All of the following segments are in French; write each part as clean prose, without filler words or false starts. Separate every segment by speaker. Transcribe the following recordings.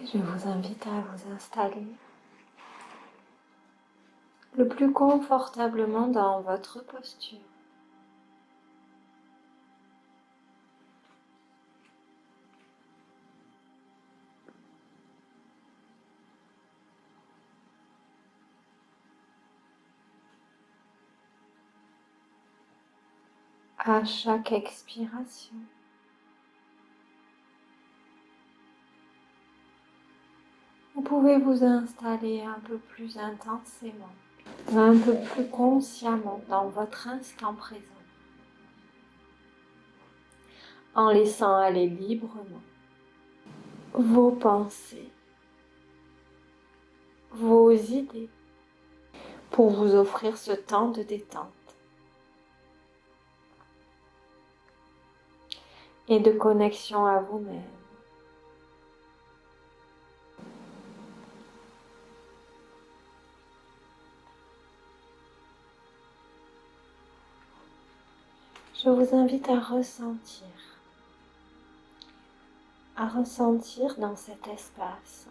Speaker 1: Et je vous invite à vous installer le plus confortablement dans votre posture. À chaque expiration, vous pouvez vous installer un peu plus intensément, un peu plus consciemment dans votre instant présent, en laissant aller librement vos pensées, vos idées, pour vous offrir ce temps de détente et de connexion à vous-même. Je vous invite à ressentir dans cet espace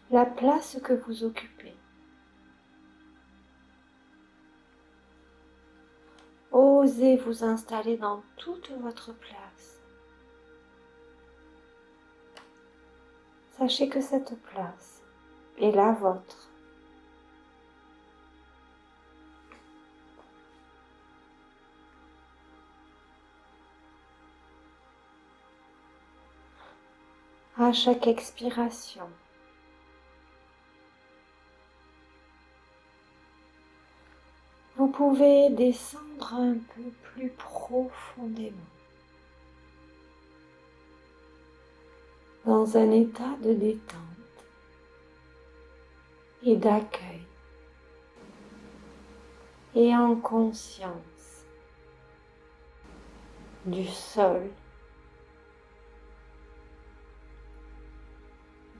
Speaker 1: la place que vous occupez. Osez vous installer dans toute votre place. Sachez que cette place est la vôtre. À chaque expiration, vous pouvez descendre un peu plus profondément dans un état de détente et d'accueil et en conscience du sol,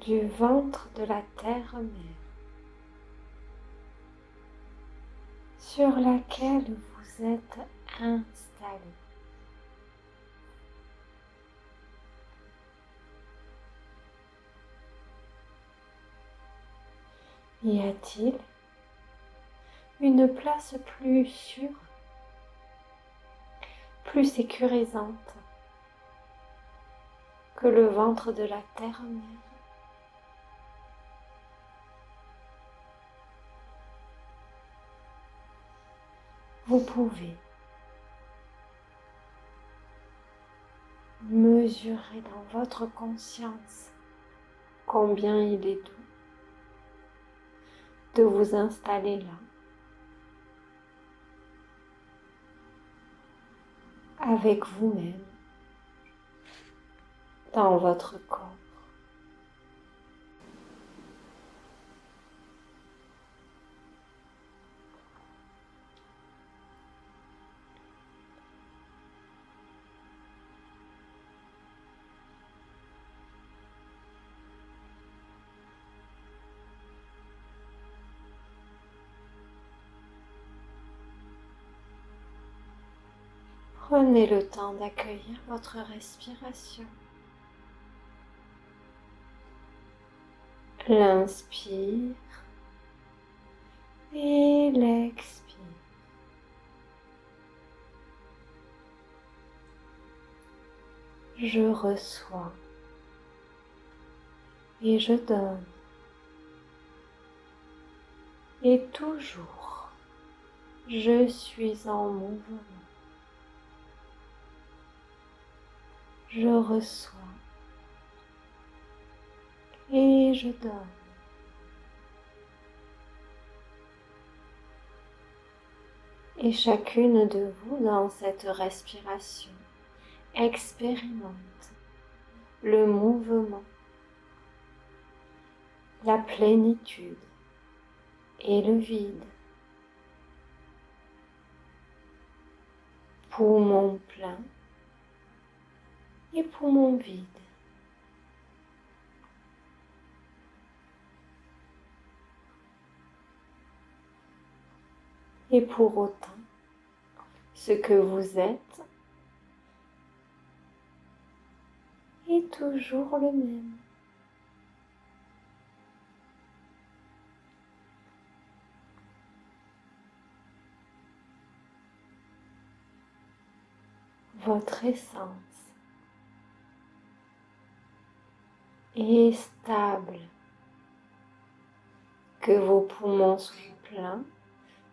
Speaker 1: du ventre de la terre-mère sur laquelle vous êtes installé. Y a-t-il une place plus sûre, plus sécurisante que le ventre de la terre-mère? Vous pouvez mesurer dans votre conscience combien il est doux de vous installer là, avec vous-même, dans votre corps. Prenez le temps d'accueillir votre respiration. L'inspire et l'expire. Je reçois et je donne. Et toujours, je suis en mouvement. Je reçois et je donne. Et chacune de vous dans cette respiration expérimente le mouvement, la plénitude et le vide. Poumon plein et poumon vide. Et pour autant, ce que vous êtes toujours le même. Votre essence est stable, que vos poumons soient pleins,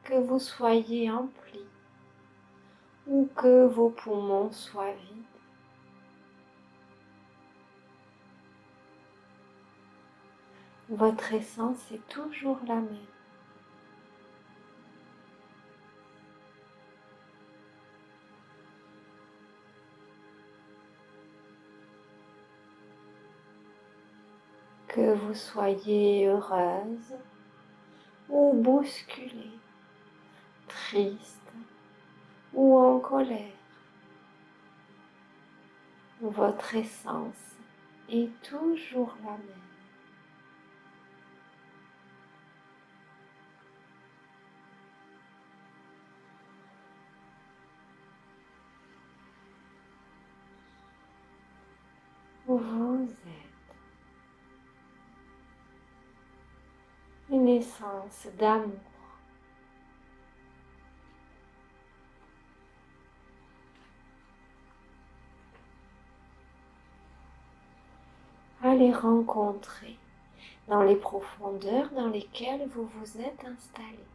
Speaker 1: que vous soyez empli ou que vos poumons soient vides. Votre essence est toujours la même. Que vous soyez heureuse ou bousculée, triste ou en colère, votre essence est toujours la même. Vous êtes une essence d'amour. À les rencontrer dans les profondeurs dans lesquelles vous vous êtes installé,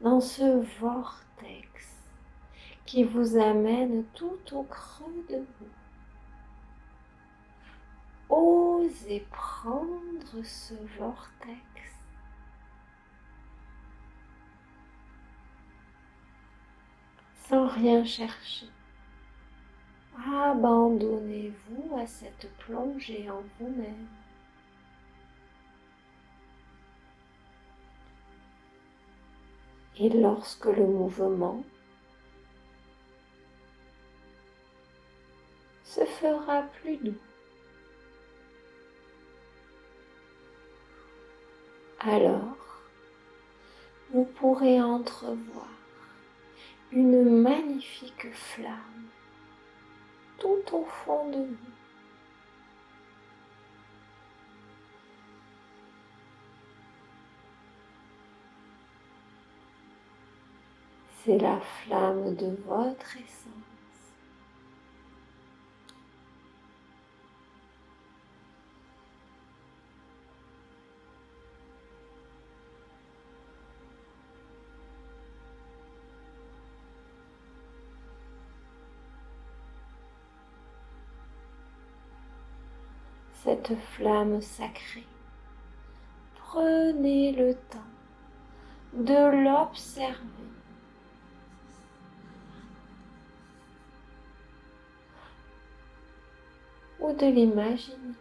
Speaker 1: dans ce vortex qui vous amène tout au creux de vous. Osez prendre ce vortex. Sans rien chercher. Abandonnez-vous à cette plongée en vous-même. Et lorsque le mouvement se fera plus doux, alors vous pourrez entrevoir une magnifique flamme tout au fond de vous. C'est la flamme de votre essence. Cette flamme sacrée, prenez le temps de l'observer. Ou de l'imaginer.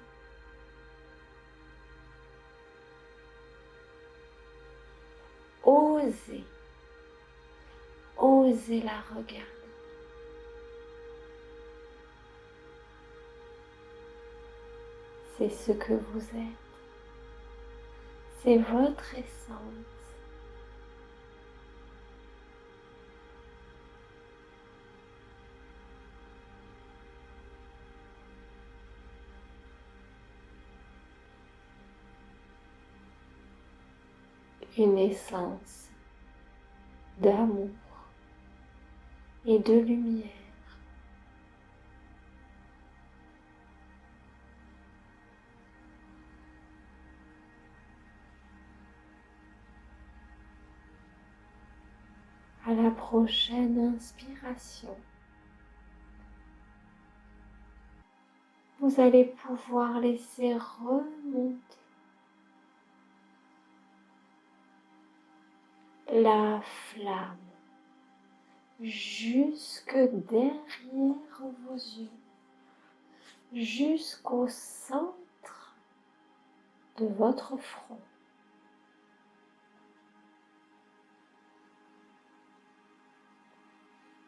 Speaker 1: Osez, osez la regarder. C'est ce que vous êtes. C'est votre essence. Une essence d'amour et de lumière. À la prochaine inspiration, vous allez pouvoir laisser remonter la flamme jusque derrière vos yeux, jusqu'au centre de votre front.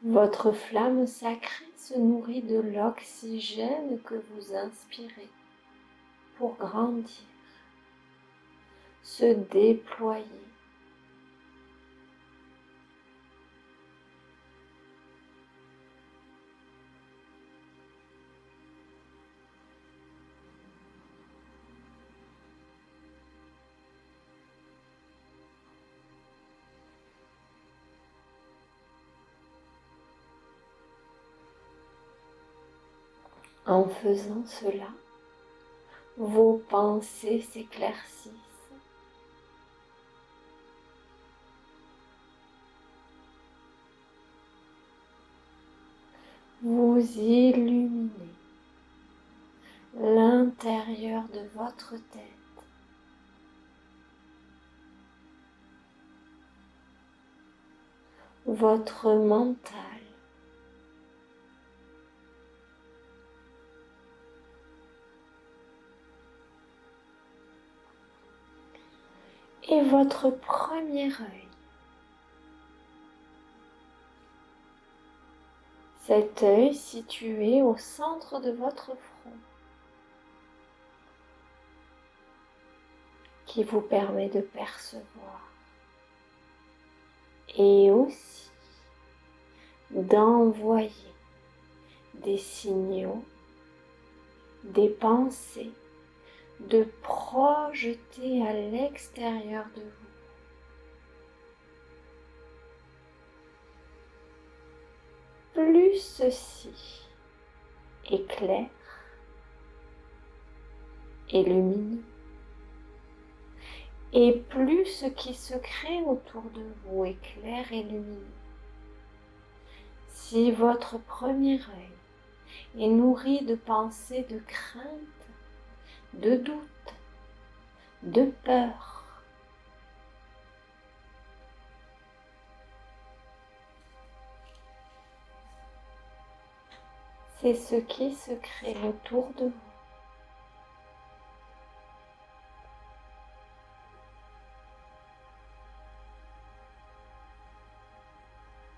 Speaker 1: Votre flamme sacrée se nourrit de l'oxygène que vous inspirez pour grandir, se déployer. En faisant cela, vos pensées s'éclaircissent. Vous illuminez l'intérieur de votre tête. Votre mental. Et votre premier œil. Cet œil situé au centre de votre front, qui vous permet de percevoir et aussi d'envoyer des signaux, des pensées, de projeter à l'extérieur de vous. Plus ceci est clair et lumineux, et plus ce qui se crée autour de vous est clair et lumineux. Si votre premier œil est nourri de pensées de crainte, de doute, de peur, c'est ce qui se crée autour de vous.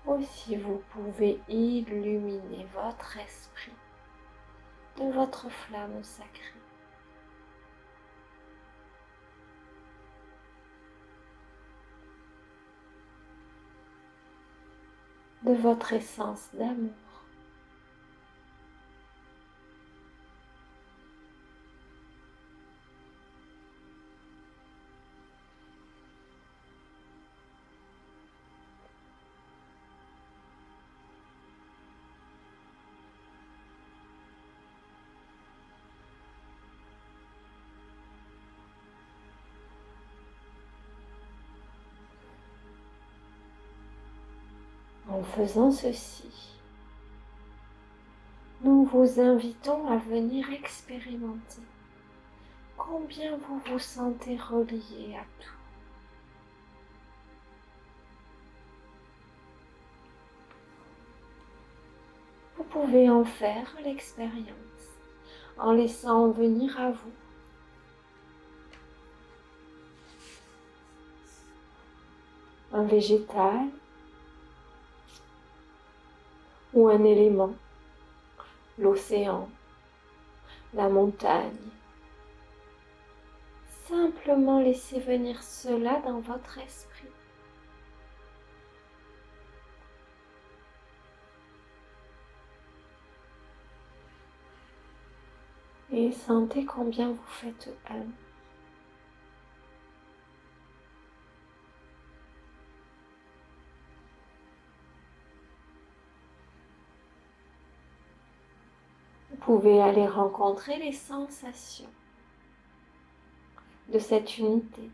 Speaker 1: Aussi, vous pouvez illuminer votre esprit de votre flamme sacrée. De votre essence d'amour. En faisant ceci, nous vous invitons à venir expérimenter combien vous vous sentez relié à tout. Vous pouvez en faire l'expérience en laissant venir à vous un végétal ou un élément, l'océan, la montagne. Simplement laissez venir cela dans votre esprit. Et sentez combien vous faites un. Vous pouvez aller rencontrer les sensations de cette unité.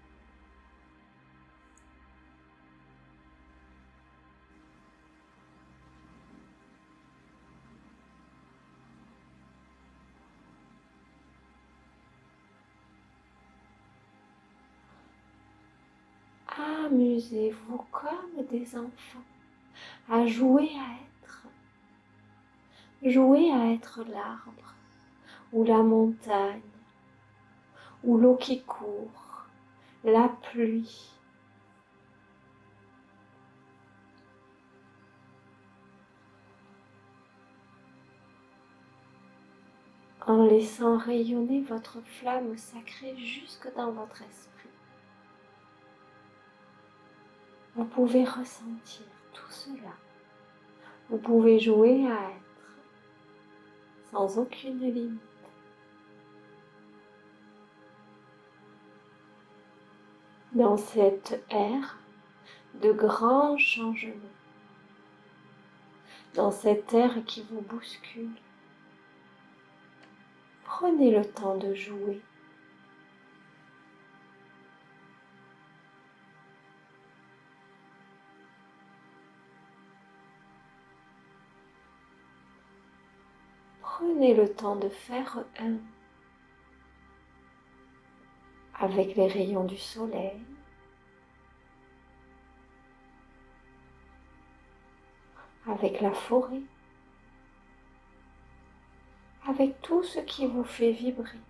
Speaker 1: Amusez-vous comme des enfants à jouer à être. Jouer à être l'arbre ou la montagne ou l'eau qui court, la pluie. En laissant rayonner votre flamme sacrée jusque dans votre esprit. Vous pouvez ressentir tout cela. Vous pouvez jouer à être sans aucune limite. Dans cette ère de grands changements, dans cette ère qui vous bouscule, Prenez le temps de jouer. Prenez le temps de faire un avec les rayons du soleil, avec la forêt, avec tout ce qui vous fait vibrer,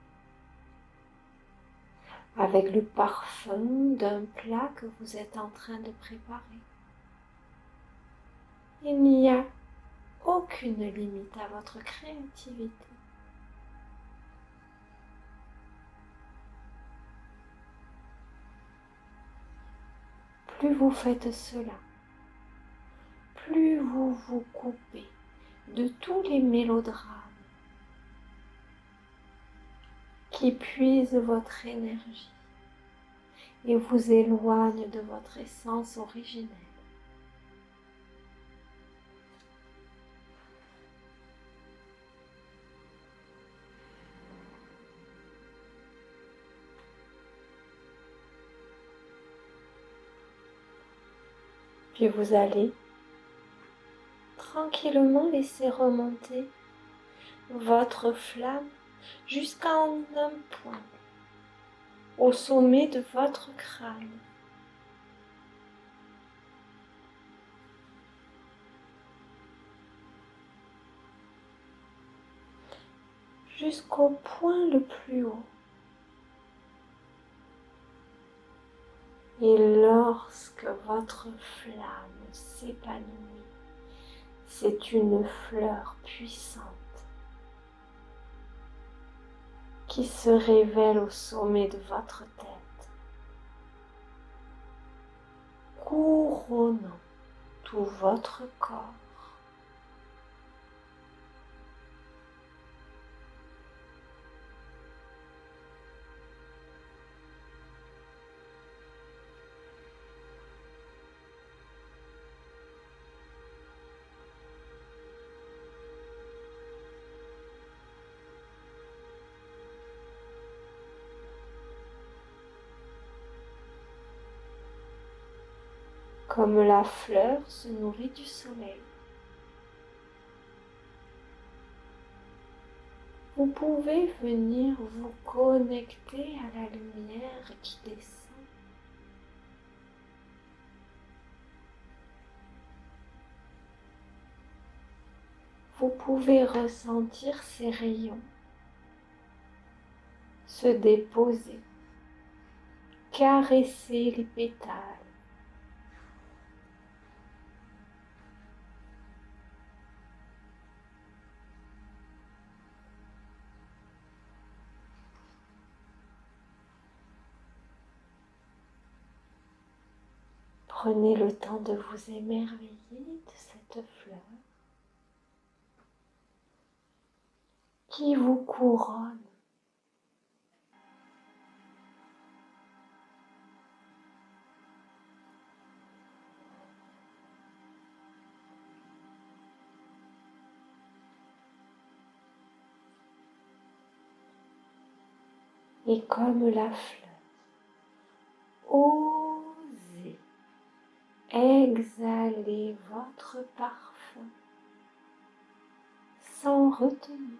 Speaker 1: avec le parfum d'un plat que vous êtes en train de préparer. Il n'y a aucune limite à votre créativité. Plus vous faites cela, plus vous vous coupez de tous les mélodrames qui puisent votre énergie et vous éloignent de votre essence originelle. Puis vous allez tranquillement laisser remonter votre flamme jusqu'à un point, au sommet de votre crâne. Jusqu'au point le plus haut. Et lorsque votre flamme s'épanouit, c'est une fleur puissante qui se révèle au sommet de votre tête, couronnant tout votre corps. Comme la fleur se nourrit du soleil, vous pouvez venir vous connecter à la lumière qui descend. Vous pouvez ressentir ces rayons se déposer, caresser les pétales. Prenez le temps de vous émerveiller de cette fleur qui vous couronne. Et comme la fleur, osez exhaler votre parfum sans retenue.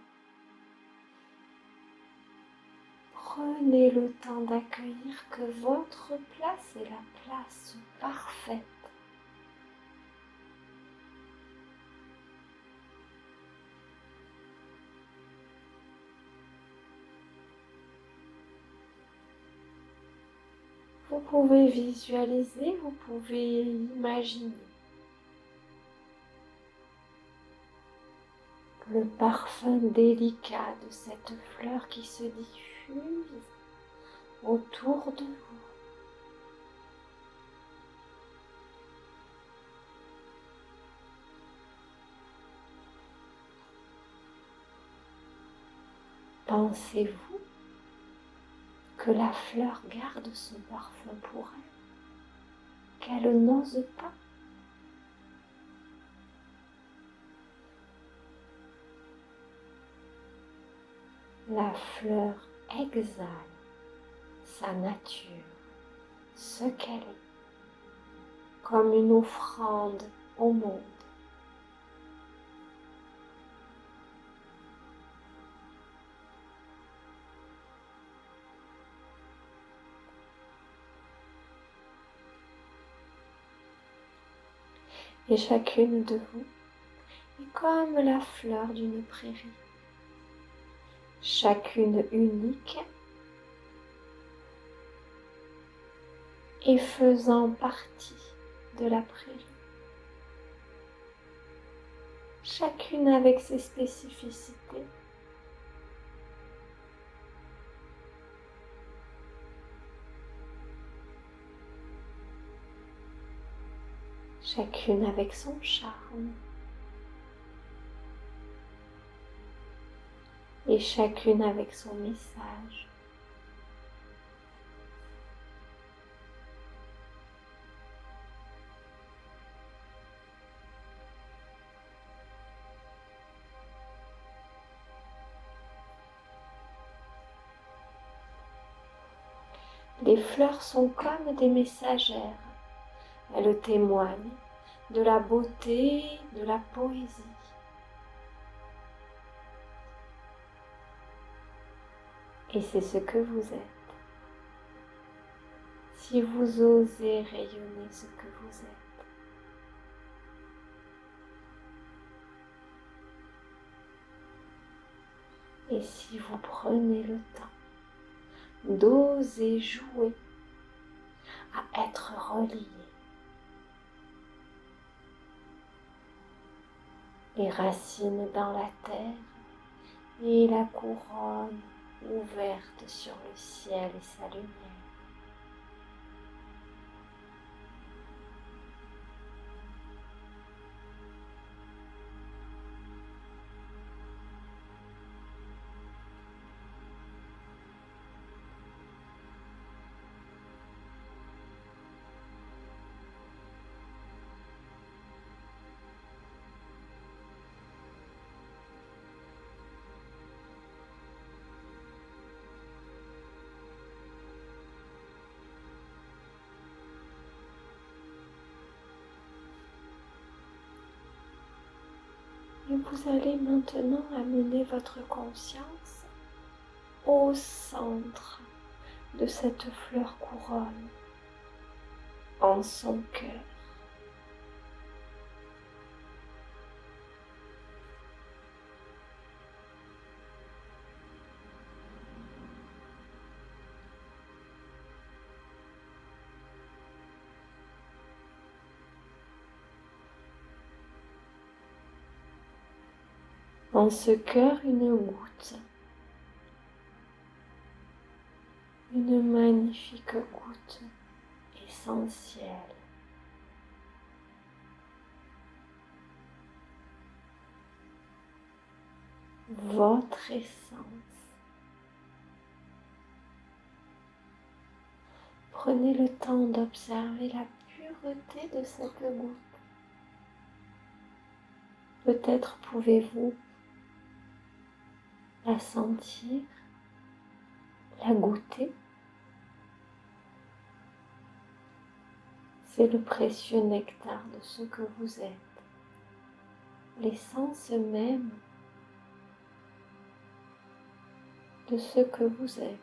Speaker 1: Prenez le temps d'accueillir que votre place est la place parfaite. Vous pouvez visualiser, vous pouvez imaginer le parfum délicat de cette fleur qui se diffuse autour de vous. Pensez-vous que la fleur garde son parfum pour elle, qu'elle n'ose pas? La fleur exhale sa nature, ce qu'elle est, comme une offrande au monde. Et chacune de vous est comme la fleur d'une prairie, chacune unique et faisant partie de la prairie, chacune avec ses spécificités. Chacune avec son charme et chacune avec son message. Les fleurs sont comme des messagères. Elles témoignent de la beauté, de la poésie. Et c'est ce que vous êtes. Si vous osez rayonner ce que vous êtes. Et si vous prenez le temps d'oser jouer à être relié. Les racines dans la terre et la couronne ouverte sur le ciel et sa lumière. Et vous allez maintenant amener votre conscience au centre de cette fleur couronne, en son cœur. En ce cœur, une goutte, une magnifique goutte essentielle. Votre essence. Prenez le temps d'observer la pureté de cette goutte. Peut-être pouvez-vous la sentir, la goûter. C'est le précieux nectar de ce que vous êtes, l'essence même de ce que vous êtes.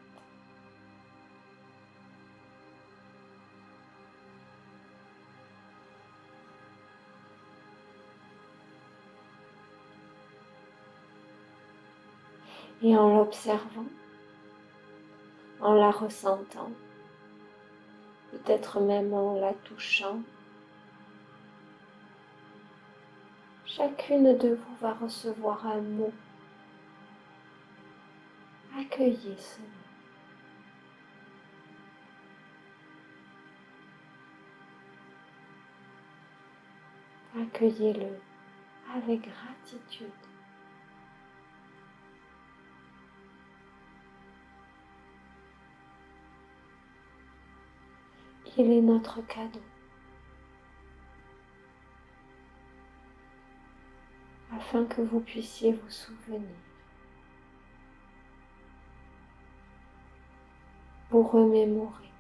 Speaker 1: Et en l'observant, en la ressentant, peut-être même en la touchant, chacune de vous va recevoir un mot. Accueillez ce mot. Accueillez-le avec gratitude. Il est notre cadeau, afin que vous puissiez vous souvenir vous remémorer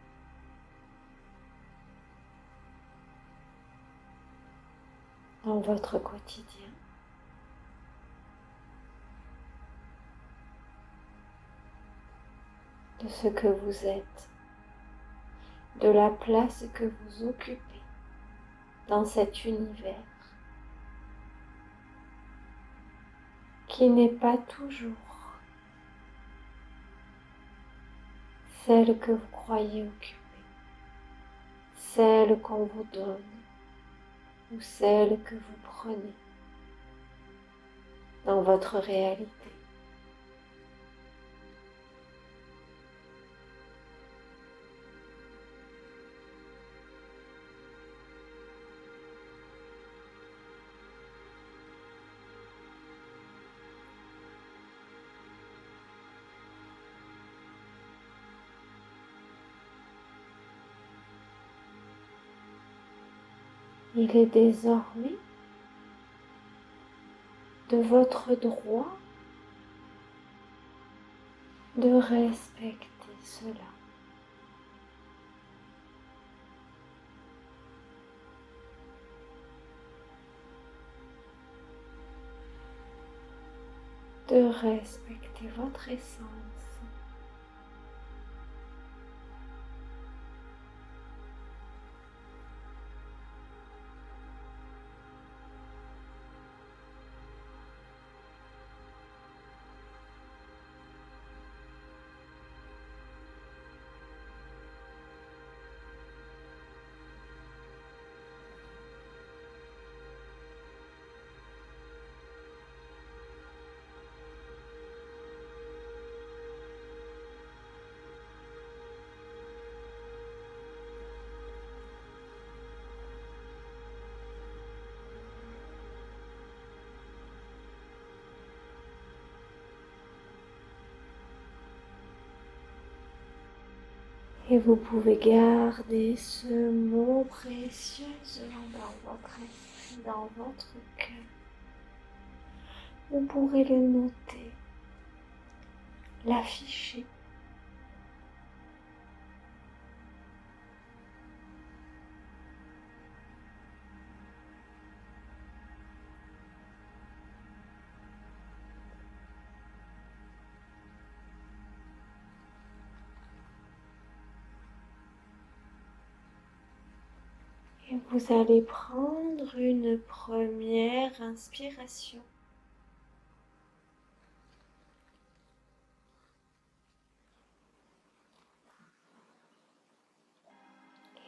Speaker 1: dans votre quotidien de ce que vous êtes, de la place que vous occupez dans cet univers qui n'est pas toujours celle que vous croyez occuper, celle qu'on vous donne ou celle que vous prenez dans votre réalité. Il est désormais de votre droit de respecter cela. De respecter votre essence. Et vous pouvez garder ce mot précieux dans votre esprit, dans votre cœur. Vous pourrez le noter, l'afficher. Et vous allez prendre une première inspiration.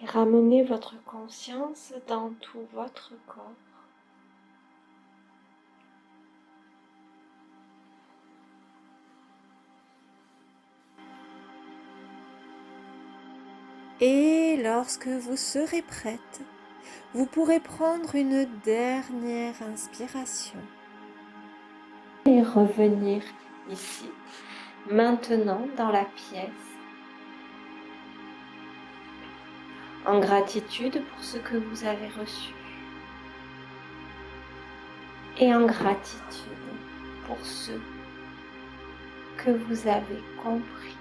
Speaker 1: Et ramenez votre conscience dans tout votre corps. Et lorsque vous serez prête, vous pourrez prendre une dernière inspiration et revenir ici, maintenant dans la pièce, en gratitude pour ce que vous avez reçu et en gratitude pour ce que vous avez compris.